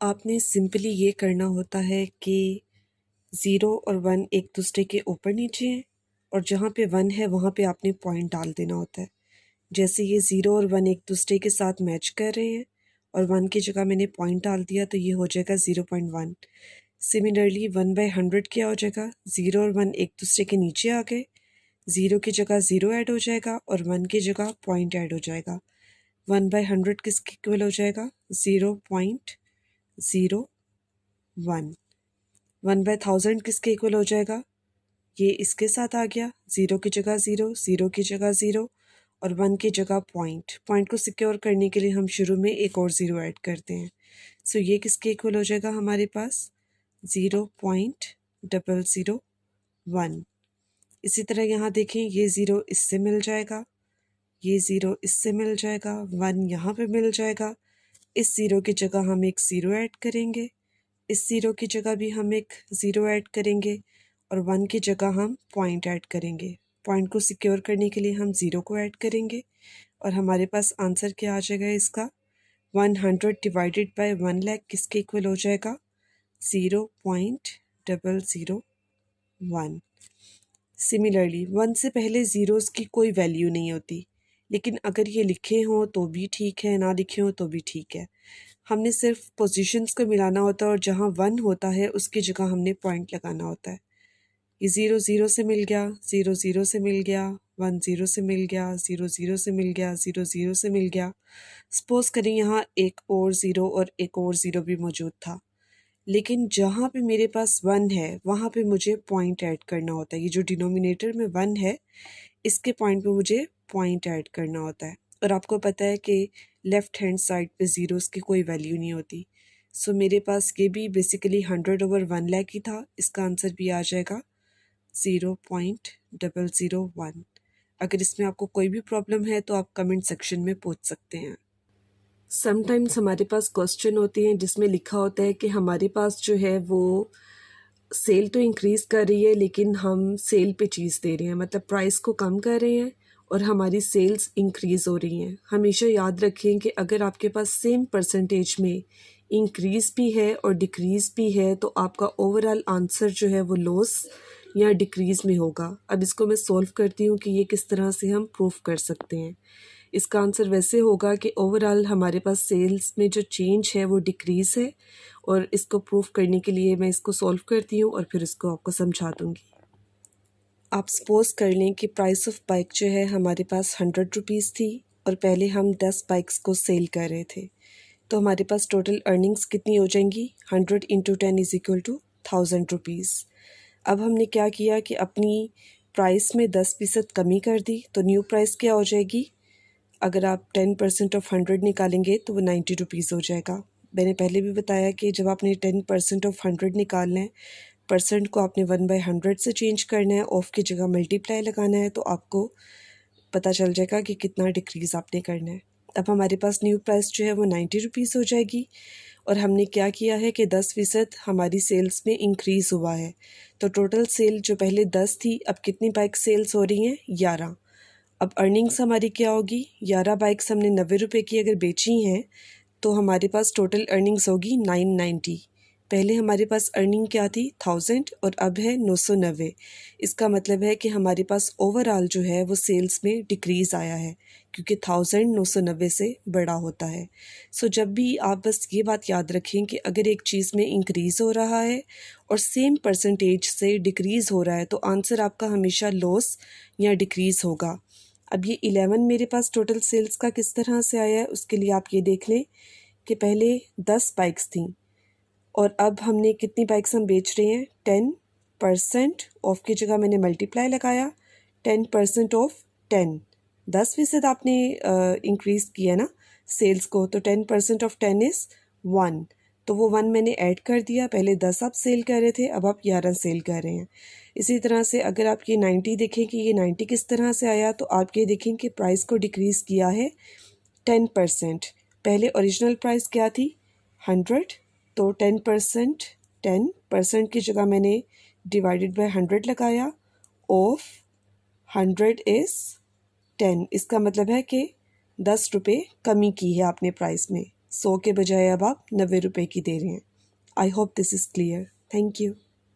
आपने सिंपली ये करना होता है कि 0 और 1 एक दूसरे के ऊपर नीचे हैं और जहाँ पे 1 है वहाँ पे आपने पॉइंट डाल देना होता है। जैसे ये 0 और 1 एक दूसरे के साथ मैच कर रहे हैं और 1 की जगह मैंने पॉइंट डाल दिया तो ये हो जाएगा 0.1। सिमिलरली 1/100 क्या हो जाएगा, 0 और 1 एक दूसरे के नीचे आ गए, 0 की जगह 0 ऐड हो जाएगा और 1 की जगह पॉइंट ऐड हो जाएगा। 1/100 किसके इक्वल हो जाएगा, 0.01। 1/1000 किसके इक्वल हो जाएगा, ये इसके साथ आ गया, 0 की जगह 0, 0 की जगह 0 और 1 की जगह पॉइंट। पॉइंट को सिक्योर करने के लिए हम शुरू में एक और 0 ऐड करते हैं। सो ये किसके इक्वल हो जाएगा हमारे पास, 0.001। इसी तरह यहाँ देखें, ये 0 इससे मिल जाएगा, ये 0 इससे मिल जाएगा, 1 यहाँ पे मिल जाएगा। इस 0 की जगह हम एक 0 ऐड करेंगे, इस 0 की जगह भी हम एक 0 ऐड करेंगे और 1 की जगह हम पॉइंट ऐड करेंगे। पॉइंट को सिक्योर करने के लिए हम 0 को ऐड करेंगे और हमारे पास आंसर क्या आ जाएगा इसका, 100 डिवाइडेड बाय 1 लाख किसके इक्वल हो जाएगा, 0.001। सिमिलरली 1 से पहले ज़ीरोज़ की कोई वैल्यू नहीं होती, लेकिन अगर ये लिखे हों तो भी ठीक है, ना लिखे हों तो भी ठीक है। हमने सिर्फ पोजीशंस को मिलाना होता है और जहाँ 1 होता है उसकी जगह हमने पॉइंट लगाना होता है। ये 0 0 से मिल गया, 0 0 से मिल गया, 1 0 से मिल गया, 0 0 से मिल गया, 0 0 से मिल गया। सपोज करें यहाँ एक और 0 और एक और 0 भी मौजूद था, लेकिन जहाँ पे मेरे पास 1 है वहाँ पे मुझे पॉइंट ऐड करना होता है। ये जो डिनोमिनेटर में 1 है इसके पॉइंट पे मुझे पॉइंट ऐड करना होता है। और आपको पता है कि लेफ़्ट हैंड साइड पे ज़ीरोज़ की कोई वैल्यू नहीं होती। सो मेरे पास ये भी बेसिकली 100/1 लाख ही था। इसका आंसर भी आ जाएगा 0.001। अगर इसमें आपको कोई भी प्रॉब्लम है तो आप कमेंट सेक्शन में पूछ सकते हैं। समटाइम्स हमारे पास क्वेश्चन होते हैं जिसमें लिखा होता है कि हमारे पास जो है वो सेल तो इंक्रीज़ कर रही है लेकिन हम सेल पे चीज़ दे रहे हैं, मतलब प्राइस को कम कर रहे हैं और हमारी सेल्स इंक्रीज़ हो रही हैं। हमेशा याद रखें कि अगर आपके पास सेम परसेंटेज में इंक्रीज़ भी है और डिक्रीज़ भी है तो आपका ओवरऑल आंसर जो है वो लॉस या डिक्रीज़ में होगा। अब इसको मैं सॉल्व करती हूँ कि ये किस तरह से हम प्रूफ कर सकते हैं। इसका आंसर वैसे होगा कि ओवरऑल हमारे पास सेल्स में जो चेंज है वो डिक्रीज़ है और इसको प्रूफ करने के लिए मैं इसको सॉल्व करती हूँ और फिर इसको आपको समझा दूँगी। आप सपोज़ कर लें कि प्राइस ऑफ बाइक जो है हमारे पास 100 रुपीज़ थी और पहले हम 10 बाइक्स को सेल कर रहे थे, तो हमारे पास टोटल अर्निंग्स कितनी हो जाएंगी, 100 into 10 is equal to 1000 rupees. अब हमने क्या किया कि अपनी प्राइस में 10% कमी कर दी, तो न्यू प्राइस क्या हो जाएगी, अगर आप 10% ऑफ 100 निकालेंगे तो वो 90 रुपीज़ हो जाएगा। मैंने पहले भी बताया कि जब आपने 10% ऑफ 100 निकालना है, परसेंट को आपने 1/100 से चेंज करना है, ऑफ की जगह मल्टीप्लाई लगाना है, तो आपको पता चल जाएगा कि कितना डिक्रीज़ आपने करना है। अब हमारे पास न्यू प्राइस जो है वो 90 रुपीज़ हो जाएगी और हमने क्या किया है कि 10% हमारी सेल्स में इंक्रीज़ हुआ है, तो टोटल सेल जो पहले 10 थी अब कितनी बाइक सेल्स हो रही हैं, 11। अब अर्निंग्स हमारी क्या होगी, 11 बाइक्स हमने 90 रुपये की अगर बेची हैं तो हमारे पास टोटल अर्निंग्स होगी 990। पहले हमारे पास अर्निंग क्या थी, 1000 और अब है 990। इसका मतलब है कि हमारे पास ओवरऑल जो है वो सेल्स में डिक्रीज़ आया है क्योंकि 1000 990 से बड़ा होता है। सो जब भी आप बस ये बात याद रखें कि अगर एक चीज़ में इंक्रीज़ हो रहा है और सेम परसेंटेज से डिक्रीज़ हो रहा है तो आंसर आपका हमेशा लॉस या डिक्रीज़ होगा। अब ये 11 मेरे पास टोटल सेल्स का किस तरह से आया है, उसके लिए आप ये देख लें कि पहले 10 बाइक्स थीं और अब हमने कितनी बाइक्स हम बेच रहे हैं, 10%। ऑफ की जगह मैंने मल्टीप्लाई लगाया, 10% ऑफ 10, 10% आपने इंक्रीज़ किया ना सेल्स को, तो 10% ऑफ 10 इज़ 1, तो वो 1 मैंने ऐड कर दिया। पहले 10 आप सेल कर रहे थे, अब आप 11 सेल कर रहे हैं। इसी तरह से अगर आप ये 90 देखें कि ये 90 किस तरह से आया, तो आप ये देखें कि प्राइस को डिक्रीज़ किया है 10%। पहले ओरिजिनल प्राइस क्या थी, 100, तो 10% की जगह मैंने डिवाइडेड बाय 100 लगाया, ऑफ 100 इज़ 10। इसका मतलब है कि 10 रुपये कमी की है आपने प्राइस में। 100 के बजाय अब आप 90 रुपए की दे रहे हैं। I hope this is clear. Thank you.